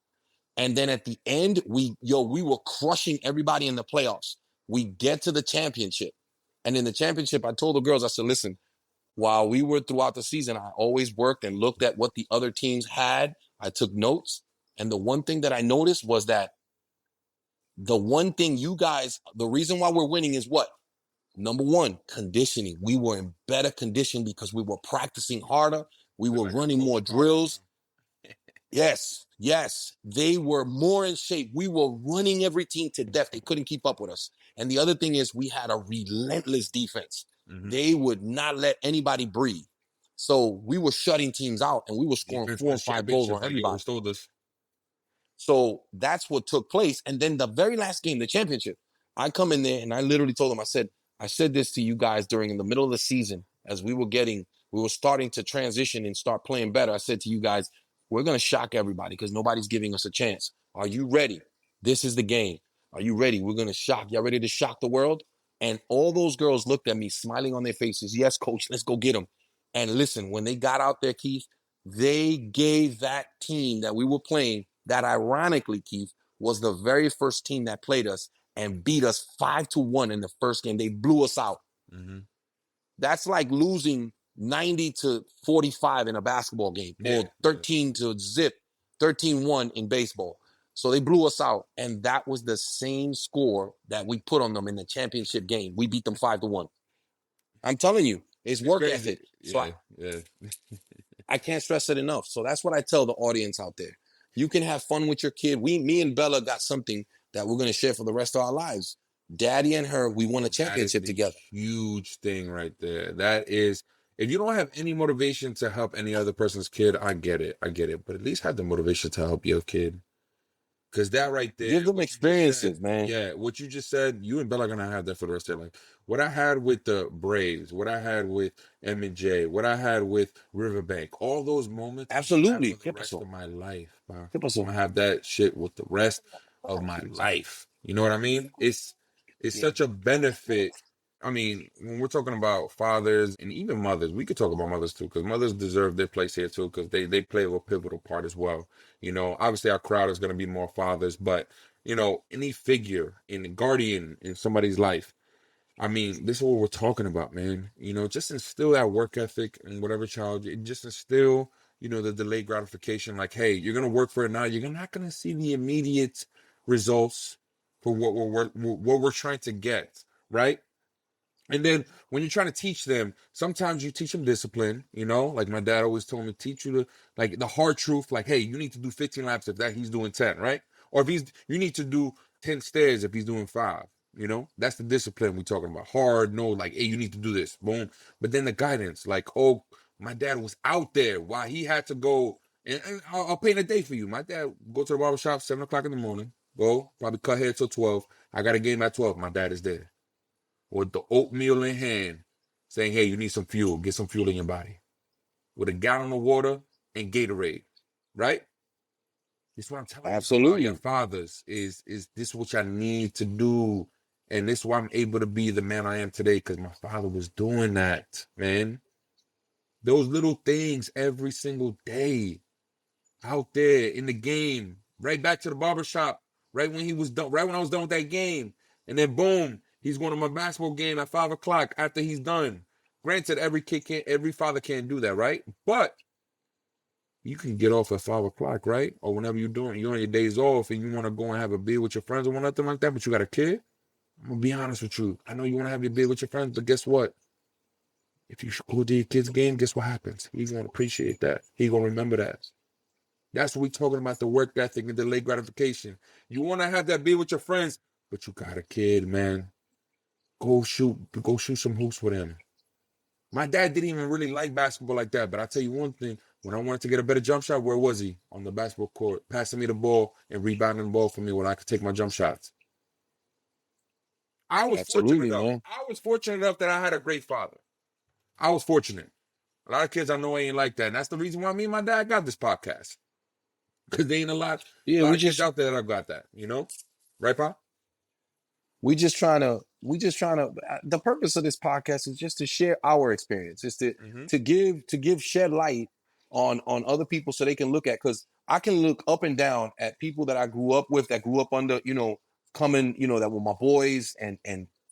And then at the end, we were crushing everybody in the playoffs. We get to the championship. And in the championship, I told the girls, I said, listen, while we were throughout the season, I always worked and looked at what the other teams had. I took notes. And the one thing that I noticed was that the one thing you guys, the reason why we're winning is what? Number one, conditioning. We were in better condition because we were practicing harder. We They're were like a running more Coach Carter, drills. Yes, yes. They were more in shape. We were running every team to death. They couldn't keep up with us. And the other thing is, we had a relentless defense. Mm-hmm. They would not let anybody breathe. So we were shutting teams out and we were scoring Defense four and wins five goals championships, on like you everybody. always told us. So that's what took place. And then the very last game, the championship, I come in there and I literally told them, I said this to you guys during in the middle of the season as we were starting to transition and start playing better. I said to you guys, we're going to shock everybody because nobody's giving us a chance. Are you ready? This is the game. Are you ready? We're going to shock. Y'all ready to shock the world? And all those girls looked at me, smiling on their faces. Yes, coach, let's go get them. And listen, when they got out there, Keith, they gave that team that we were playing, that ironically, Keith, was the very first team that played us and beat us 5-1 in the first game. They blew us out. Mm-hmm. That's like losing 90-45 in a basketball game Yeah. or 13 to zip, 13-1 in baseball. So they blew us out. And that was the same score that we put on them in the championship game. We beat them 5-1. I'm telling you, it's It's work crazy. ethic. So Yeah. Yeah. I can't stress it enough. So that's what I tell the audience out there. You can have fun with your kid. Me and Bella got something that we're going to share for the rest of our lives. Daddy and her, we won a That is championship the together. huge thing right there. That is, if you don't have any motivation to help any other person's kid, I get it. I get it. But at least have the motivation to help your kid. Because that right there, Give them what you just said, experiences, man. yeah, what you just said, you and Bella are gonna have that for the rest of their life. What I had with the Braves, what I had with M&J, what I had with Riverbank, all those moments I'm gonna have for Absolutely. the ¿Qué rest pasó? of my life, bro. ¿Qué I'm pasó? gonna have that shit with the rest of my life. You know what I mean? It's Yeah. such a benefit. I mean, when we're talking about fathers and even mothers, we could talk about mothers too, because mothers deserve their place here too, because they play a pivotal part as well. You know, obviously our crowd is going to be more fathers, but you know, any figure in the guardian in somebody's life. I mean, this is what we're talking about, man. You know, just instill that work ethic in whatever child. Just instill, you know, the delayed gratification. Like, hey, you're gonna work for it now. You're not gonna see the immediate results for what we're trying to get, right? And then when you're trying to teach them, sometimes you teach them discipline, you know, like my dad always told me, teach you like the hard truth, like, hey, you need to do 15 laps if that he's doing 10, right? Or if you need to do 10 stairs if he's doing 5, you know, that's the discipline we're talking about. Hard, no, like, hey, you need to do this, boom. But then the guidance, like, oh, my dad was out there while he had to go, and I'll paint a day for you. My dad go to the barber shop 7 o'clock in the morning, go, probably cut hair till 12. I got a game at 12. My dad is there with the oatmeal in hand, saying, "Hey, you need some fuel. Get some fuel in your body." with a gallon of water and Gatorade, right? That's what I'm telling you about your Absolutely. fathers. Is this what I need to do? And this is why I'm able to be the man I am today, because my father was doing that, man. Those little things every single day out there in the game, right back to the barbershop, right when he was done, right when I was done with that game. And then boom, he's going to my basketball game at 5 o'clock after he's done. Granted, every kid can't, every father can't do that, right? But you can get off at 5 o'clock, right? Or whenever you're on your days off and you want to go and have a beer with your friends or nothing like that, but you got a kid. I'm gonna be honest with you. I know you want to have your beer with your friends, but guess what? If you go to your kid's game, guess what happens? He's gonna appreciate that. He's gonna remember that. That's what we're talking about, the work ethic and delayed gratification. You want to have that beer with your friends, but you got a kid, man. Go shoot some hoops with him. My dad didn't even really like basketball like that, but I tell you one thing: when I wanted to get a better jump shot, where was he? On the basketball court, passing me the ball and rebounding the ball for me when I could take my jump shots. I was fortunate Absolutely, enough. man. I was fortunate enough that I had a great father. I was fortunate. A lot of kids I know ain't like that, and that's the reason why me and my dad got this podcast. Because there ain't a Yeah, lot we of kids just out there that got that, right, Pop? we just trying to the purpose of this podcast is just to share our experience, is to Mm-hmm. to give shed light on other people so they can look at, because I can look up and down at people that I grew up with, that grew up under, coming, that were my boys and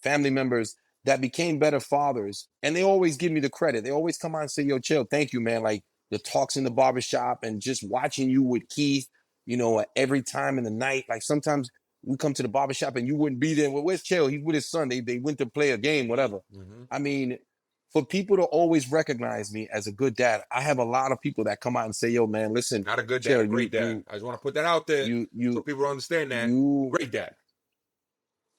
family members that became better fathers, and they always give me the credit. They always come out and say, "Yo, chill, thank you, man." Like the talks in the barbershop and just watching you with Keith, every time in the night. Like sometimes we come to the barbershop and you wouldn't be there. Well, where's Chael? He's with his son. They went to play a game, whatever. Mm-hmm. I mean, for people to always recognize me as a good dad, I have a lot of people that come out and say, "Yo, man, listen, Not a good dad, a Chael, great dad. I just want to put that out there so people understand that. you Great dad.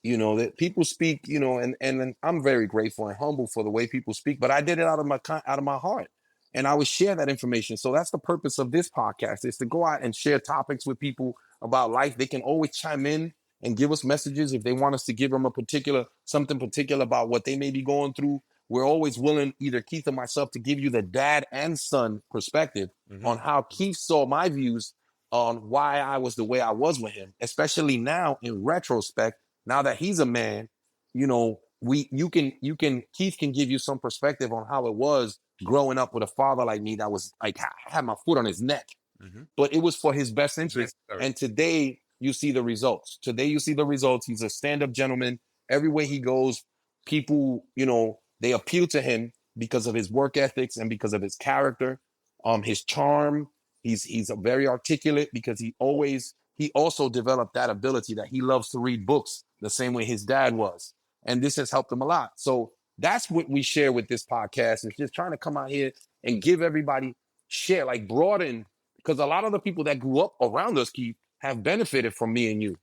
that people speak, and I'm very grateful and humble for the way people speak, but I did it out of my heart, and I would share that information. So that's the purpose of this podcast, is to go out and share topics with people about life. They can always chime in and give us messages if they want us to give them something particular about what they may be going through. We're always willing, either Keith or myself, to give you the dad and son perspective Mm-hmm. on how Keith saw my views on why I was the way I was with him, especially now in retrospect, now that he's a man. Keith can give you some perspective on how it was growing up with a father like me, that was like, I had my foot on his neck, Mm-hmm. but it was for his best interest. And today you see the results. He's a stand-up gentleman. Everywhere he goes, people, they appeal to him because of his work ethics and because of his character, his charm. He's a very articulate, because he also developed that ability that he loves to read books the same way his dad was. And this has helped him a lot. So that's what we share with this podcast. It's just trying to come out here and give everybody, share, like broaden, because a lot of the people that grew up around us, Keith, have benefited from me and you.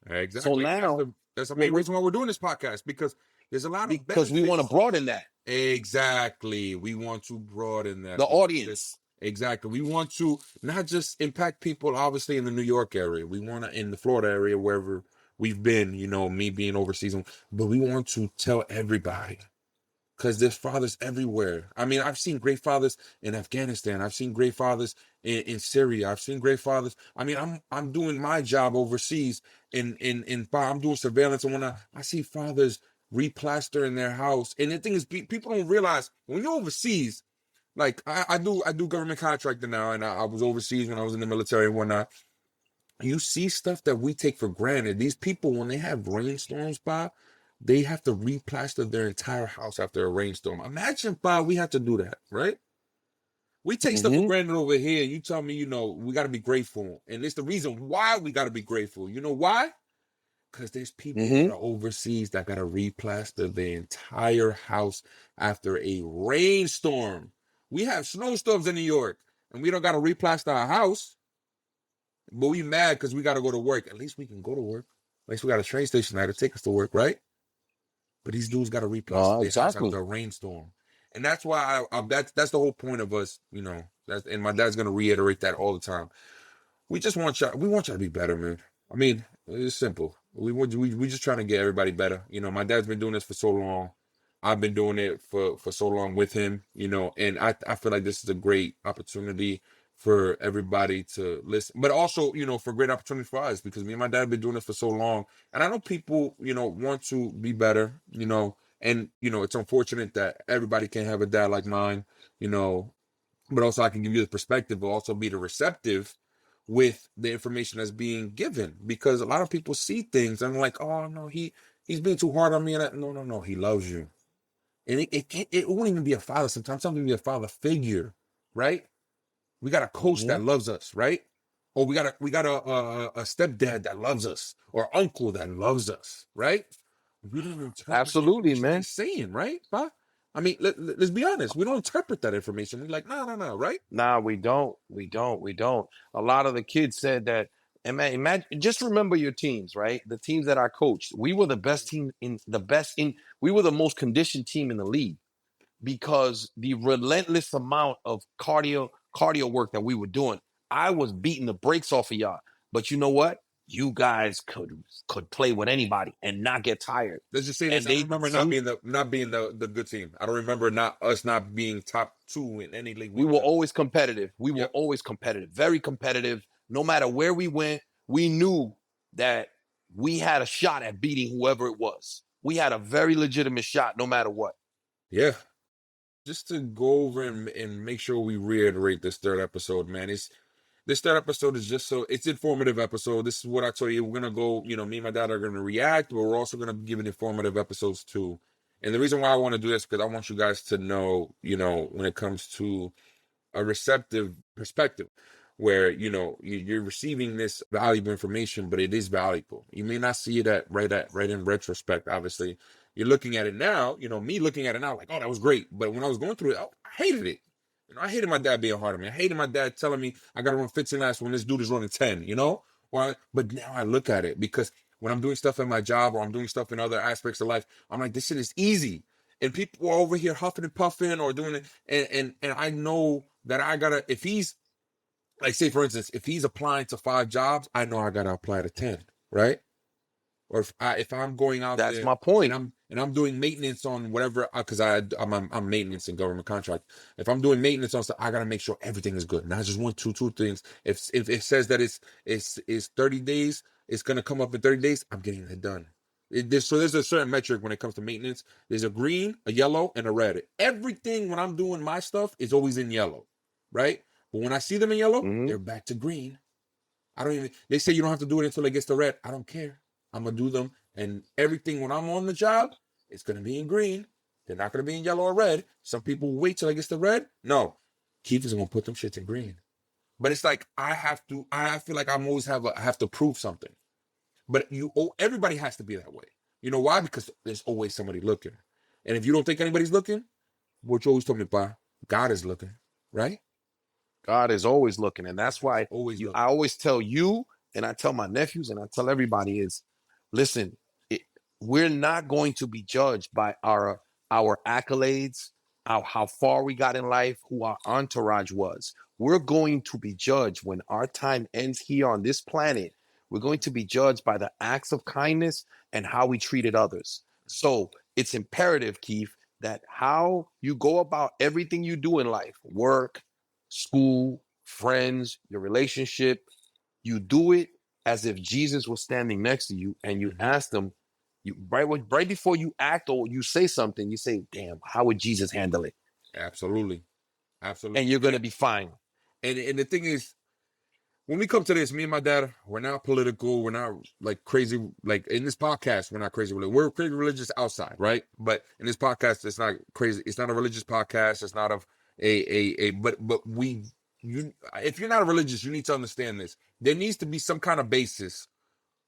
So Exactly. now, That's the what main we're, reason why we're doing this podcast, because there's a lot of because we want to benefits. broaden that, Exactly. We want to broaden that. the audience. Exactly. We want to not just impact people, obviously, in the New York area. We want to, in the Florida area, wherever we've been, me being overseas, but we want to tell everybody, because there's fathers everywhere. I mean, I've seen great fathers in Afghanistan. I've seen great fathers in Syria. I've seen great fathers. I mean, I'm doing my job overseas I'm doing surveillance, and when I see fathers replaster in their house, and the thing is, people don't realize when you're overseas. Like I do government contracting now, and I was overseas when I was in the military and whatnot. You see stuff that we take for granted. These people, when they have rainstorms, Bob, they have to replaster their entire house after a rainstorm. Imagine, Bob, we have to do that, right? We take stuff for Mm-hmm. granted over here. You tell me, we got to be grateful. And it's the reason why we got to be grateful. You know why? Because there's people that Mm-hmm. are overseas that got to replaster their entire house after a rainstorm. We have snowstorms in New York, and we don't got to replaster our house. But we mad because we got to go to work. At least we can go to work. At least we got a train station there to take us to work, right? But these dudes got to replaster their house Exactly. after a rainstorm, and that's why that's the whole point of us, and my dad's gonna reiterate that all the time. We just want y'all. We want y'all to be better, man. I mean, it's simple. We just trying to get everybody better. My dad's been doing this for so long. I've been doing it for so long with him, and I feel like this is a great opportunity for everybody to listen, but also, for great opportunity for us, because me and my dad have been doing it for so long. And I know people, want to be better, and it's unfortunate that everybody can't have a dad like mine, you know, but also I can give you the perspective, but also be the receptive with the information that's being given, because a lot of people see things and like, oh no, he's being too hard on me, and no, he loves you. And it won't even be a father. Sometimes something be a father figure, right? We got a coach Hmm. that loves us, right? Or we got a stepdad that loves us, or uncle that loves us, right? We don't interpret the Absolutely, information they're man. saying, right? But I mean, let's be honest. We don't interpret that information. We're like, no, right? Nah, we don't. We don't. We don't. A lot of the kids said that. And man, imagine, just remember your teams, right? The teams that I coached. We were the best team in the best in. We were the most conditioned team in the league because the relentless amount of cardio work that we were doing. I was beating the brakes off of y'all. But you know what? You guys could play with anybody and not get tired. Let's just say this. And I don't they remember not some being the good team. I don't remember not being top two in any league we we were were in. always competitive. We were Yep. always competitive, very competitive. No matter where we went, we knew that we had a shot at beating whoever it was. We had a very legitimate shot, no matter what. Yeah. Just to go over and make sure we reiterate this third episode, man. This third episode is just so it's informative episode. This is what I told you. We're gonna go, me and my dad are gonna react, but we're also gonna give an informative episodes too. And the reason why I want to do this, because I want you guys to know, when it comes to a receptive perspective, where you're receiving this valuable information, but it is valuable. You may not see it right in retrospect. Obviously, you're looking at it now. Me looking at it now, like, oh, that was great. But when I was going through it, I hated it. I hated my dad being hard on me. I hated my dad telling me I got to run 15 laps when this dude is running 10. But now I look at it, because when I'm doing stuff in my job, or I'm doing stuff in other aspects of life, I'm like, this shit is easy. And people are over here huffing and puffing or doing it, and I know that I gotta, if he's like, say for instance, if he's applying to 5 jobs, I know I gotta apply to 10, right? Or if I'm going out That's there my and point. I'm doing maintenance on whatever, because I'm maintenance and government contract. If I'm doing maintenance on stuff, I gotta make sure everything is good, not just one two things. If it says that it's 30 days, it's gonna come up in 30 days. I'm getting it done. So there's a certain metric when it comes to maintenance. There's a green, a yellow, and a red. Everything when I'm doing my stuff is always in yellow, right? But when I see them in yellow, Hmm. they're back to green. I don't even. They say you don't have to do it until it gets to red. I don't care. I'm gonna do them, and everything when I'm on the job, it's gonna be in green. They're not gonna be in yellow or red. Some people wait till it gets to red. No, Keith is gonna put them shits in green. But it's like I have to. I feel like I have to prove something. But everybody has to be that way. You know why? Because there's always somebody looking. And if you don't think anybody's looking, what you always told me, Pa, God is looking, right? God is always looking, and that's God is why always I looking. always tell you, and I tell my nephews, and I tell everybody is, listen, we're not going to be judged by our accolades, how far we got in life, who our entourage was. We're going to be judged when our time ends here on this planet. We're going to be judged by the acts of kindness and how we treated others. So it's imperative, Keith, that how you go about everything you do in life, work, school, friends, your relationship, you do it as if Jesus was standing next to you and you Mm-hmm. ask them, right before you act or you say something, you say, damn, how would Jesus handle it? Absolutely. And Absolutely. you're gonna be fine. And the thing is, when we come to this, me and my dad, we're not political. We're not like crazy. Like in this podcast, we're not crazy religious. We're crazy religious outside, right? But in this podcast, it's not crazy. It's not a religious podcast. It's not but if you're not religious, you need to understand this. There needs to be some kind of basis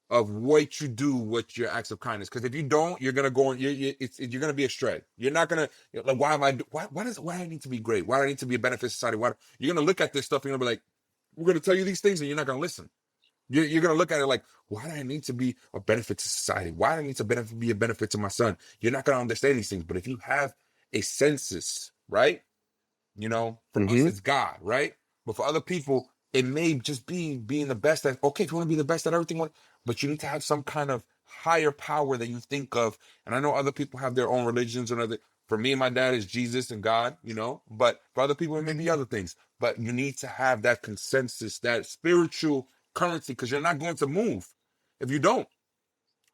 of what you do with your acts of kindness. Because if you don't, you're gonna go on. You're gonna be astray. You're not gonna like. Why am I? Why do I need to be great? Why do I need to be a benefit to society? Why you're gonna look at this stuff and you're gonna be like, we're gonna tell you these things and you're not gonna listen. You're gonna look at it like, why do I need to be a benefit to society? Why do I need to be a benefit to my son? You're not gonna understand these things. But if you have a census, right? For us, Mm-hmm. it's God, right? But for other people, it may just be being the best at, okay, if you want to be the best at everything, but you need to have some kind of higher power that you think of. And I know other people have their own religions and other. For me and my dad is Jesus and God, you know, but for other people, it may be other things. But you need to have that consensus, that spiritual currency, because you're not going to move if you don't.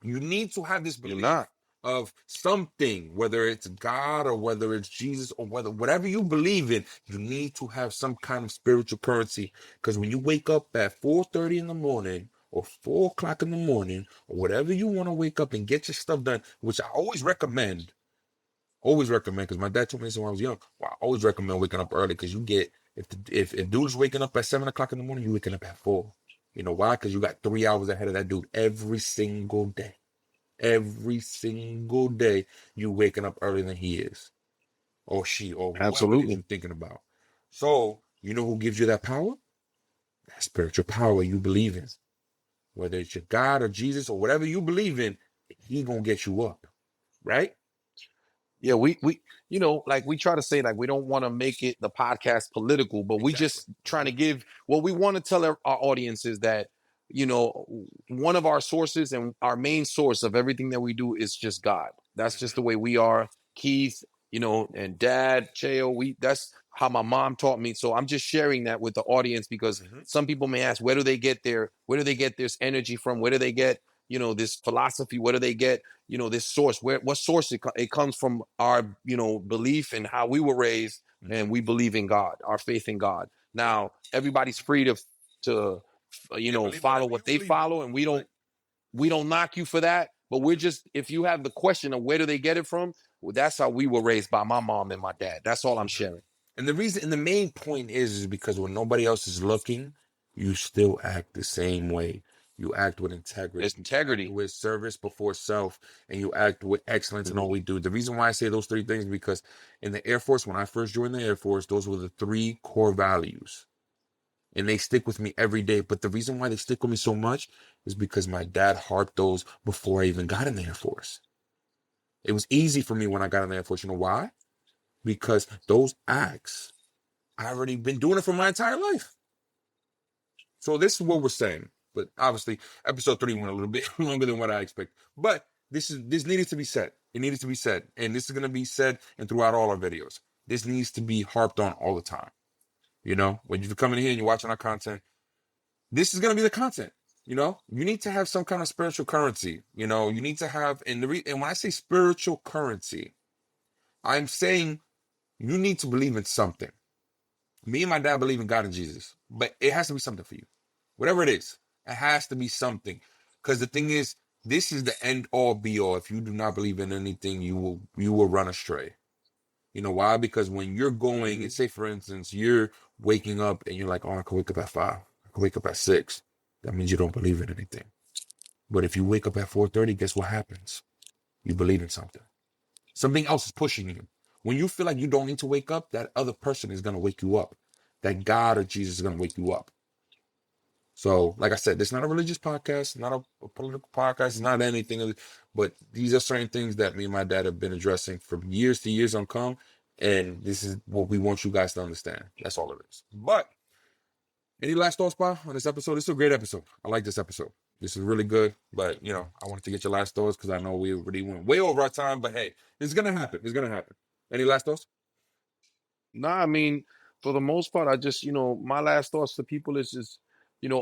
You need to have this You're belief not. of something, whether it's God or whether it's Jesus or whatever you believe in, you need to have some kind of spiritual currency. Because when you wake up at 4:30 in the morning or 4 o'clock in the morning or whatever you want to wake up and get your stuff done, which I always recommend, because my dad told me this when I was young. Well, I always recommend waking up early, because you get, if dude's waking up at 7 o'clock in the morning, you waking up at 4. You know why? Because you got 3 hours ahead of that dude every single day. Every single day, you waking up earlier than he is, or she, or whoever it is Absolutely. you're thinking about. So, you know who gives you that power? That spiritual power you believe in. Whether it's your God or Jesus or whatever you believe in, he gonna get you up, right? Yeah, we like we try to say, like, we don't want to make it the podcast political, but we Exactly. just trying to give what we want to tell our audience is that, one of our sources and our main source of everything that we do is just God. That's just the way we are. Keith, and Dad, Cheo, that's how my mom taught me. So I'm just sharing that with the audience, because Mm-hmm. some people may ask, where do they get this energy from? Where do they get, this philosophy? Where do they get, this source? What source it comes from? Our belief in how we were raised, Mm-hmm. and we believe in God, our faith in God. Now everybody's free to Yeah, believe follow whatever you what they believe in. follow, and we Right. don't knock you for that. But we're just, if you have the question of where do they get it from, well, that's how we were raised, by my mom and my dad. That's all I'm Mm-hmm. sharing. And the reason, and the main point is because when nobody else is looking, you still act the same way. You act with integrity. It's You act integrity. with service before self, and you act with excellence in Mm-hmm. all we do. The reason why I say those three things is because in the Air Force, when I first joined the Air Force, those were the three core values. And they stick with me every day. But the reason why they stick with me so much is because my dad harped those before I even got in the Air Force. It was easy for me when I got in the Air Force. You know why? Because those acts, I already been doing it for my entire life. So this is what we're saying. But obviously, episode 3 went a little bit longer than what I expected. But this needed to be said. It needed to be said. And this is gonna be said and throughout all our videos. This needs to be harped on all the time. When you're coming here and you're watching our content, this is gonna be the content. You need to have some kind of spiritual currency. You need to have, and when I say spiritual currency, I'm saying you need to believe in something. Me and my dad believe in God and Jesus, but it has to be something for you. Whatever it is, it has to be something. Because the thing is, this is the end all be all. If you do not believe in anything, you will run astray. You know why? Because when you're going, say for instance, you're waking up and you're like, oh, I can wake up at 5. I can wake up at 6. That means you don't believe in anything. But if you wake up at 4:30, guess what happens? You believe in something. Something else is pushing you. When you feel like you don't need to wake up, that other person is going to wake you up. That God or Jesus is going to wake you up. So, like I said, this is not a religious podcast, not a political podcast, it's not anything. But these are certain things that me and my dad have been addressing from years to years on come. And this is what we want you guys to understand. That's all it is. But any last thoughts, Pa, on this episode? This is a great episode. I like this episode. This is really good. But, I wanted to get your last thoughts because I know we already went way over our time. But hey, it's going to happen. It's going to happen. Any last thoughts? Nah, I mean, for the most part, I just, my last thoughts to people is just,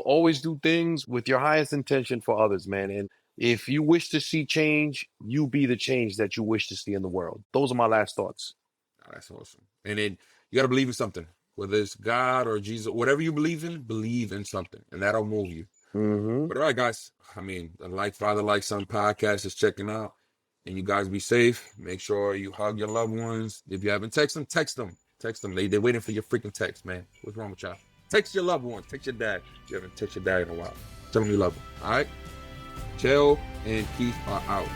always do things with your highest intention for others, man. And if you wish to see change, you be the change that you wish to see in the world. Those are my last thoughts. Oh, that's awesome. And then you got to believe in something, whether it's God or Jesus, whatever you believe in something, and that'll move you. Mm-hmm. But all right, guys, I mean, the Like Father, Like Son podcast is checking out. And you guys be safe. Make sure you hug your loved ones. If you haven't texted them, text them. Text them. They're waiting for your freaking text, man. What's wrong with y'all? Text your loved ones. Text your dad. You haven't texted your dad in a while. Tell them you love them. All right? Chell and Keith are out.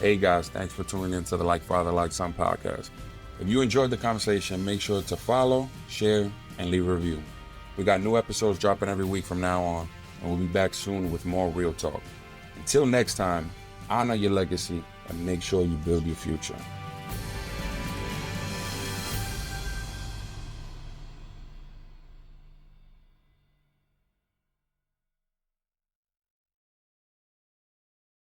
Hey guys, thanks for tuning in to the Like Father, Like Son podcast. If you enjoyed the conversation, make sure to follow, share, and leave a review. We got new episodes dropping every week from now on, and we'll be back soon with more real talk. Until next time, honor your legacy and make sure you build your future.